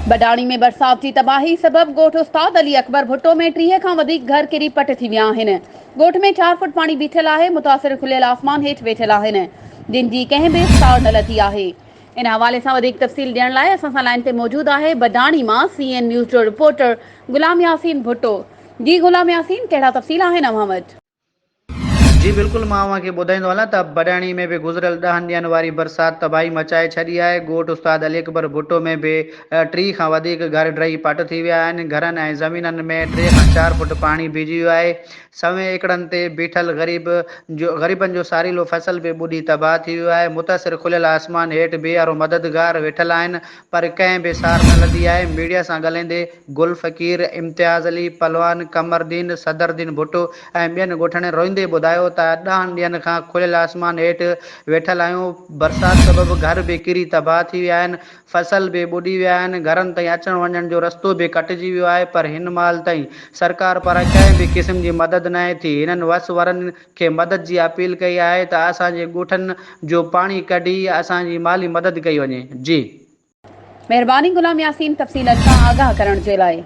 बडाणी में बरसात की तबाही सबब गोठ उस्ताद अली अकबर भुट्टो में 30 खां वधीक घर किरी पट थी विया आहिनि। गोठ में 4 फुट पानी बीठल आहे। मुतासिर खुलियल आसमान हेठि वेठल आहिनि, जिन जी कंहिं बि सार न लथी आहे। इन हवाले सां वधीक तफ़सील ॾियण लाइ असां सां लाइन ते मौजूद आहे बडाणी मां CN न्यूज़ जो रिपोर्टर गुलाम यासीन भुट्टो। जी गुलाम यासीन, कहिड़ा तफ़सील आहिनि अव्हां वटि? जी बिल्कुल, मां अव्हांखे ॿुधाईंदो हलां त बडाणी में भी गुज़िरियल 10 ॾींहंनि वारी बरसात तबाही मचाए छॾी आहे। ॻोठ उस्ताद अली अकबर भुट्टो में भी 30 खां वधीक घर ड्रही पट थी विया आहिनि। घरनि ऐं ज़मीननि में 3 खां 4 फुट पाणी बीहजी वियो आहे। सवें एकड़नि ते बीठल ग़रीबनि जो सारीलो फसल भी ॿुॾी तबाह थी वियो आहे। मुतासिर खुलियल आसमान हेठि बेहारो मददगार वेठल आहिनि, पर कंहिं बि सार न लधी आहे। मीडिया सां ॻाल्हाईंदे गुल फ़कीर, इम्तियाज़ अली, पलवान कमरदीन, सदरदीन भुट्टो ऐं ॿियनि ॻोठनि रोईंदे ॿुधायो त 10 ॾींहंनि खां खुलियल आसमान हेठि वेठल आहियूं। बरसात सबबि घर भी किरी तबाह थी विया आहिनि, फसल भी ॿुॾी विया आहिनि। घरनि ताईं अचण वञण जो रस्तो भी कटिजी वियो आहे, पर हिन महिल ताईं सरकार पारां कंहिं बि क़िस्म जी मदद न आहे थी। हिननि वस वारनि खे मदद जी अपील कई आहे त असांजे ॻोठनि जो पाणी कढी असांजी माली मदद कई वञे। जी महिरबानी गुलाम यासीन, तफ़सीलनि सां आगाह करण जे लाइ।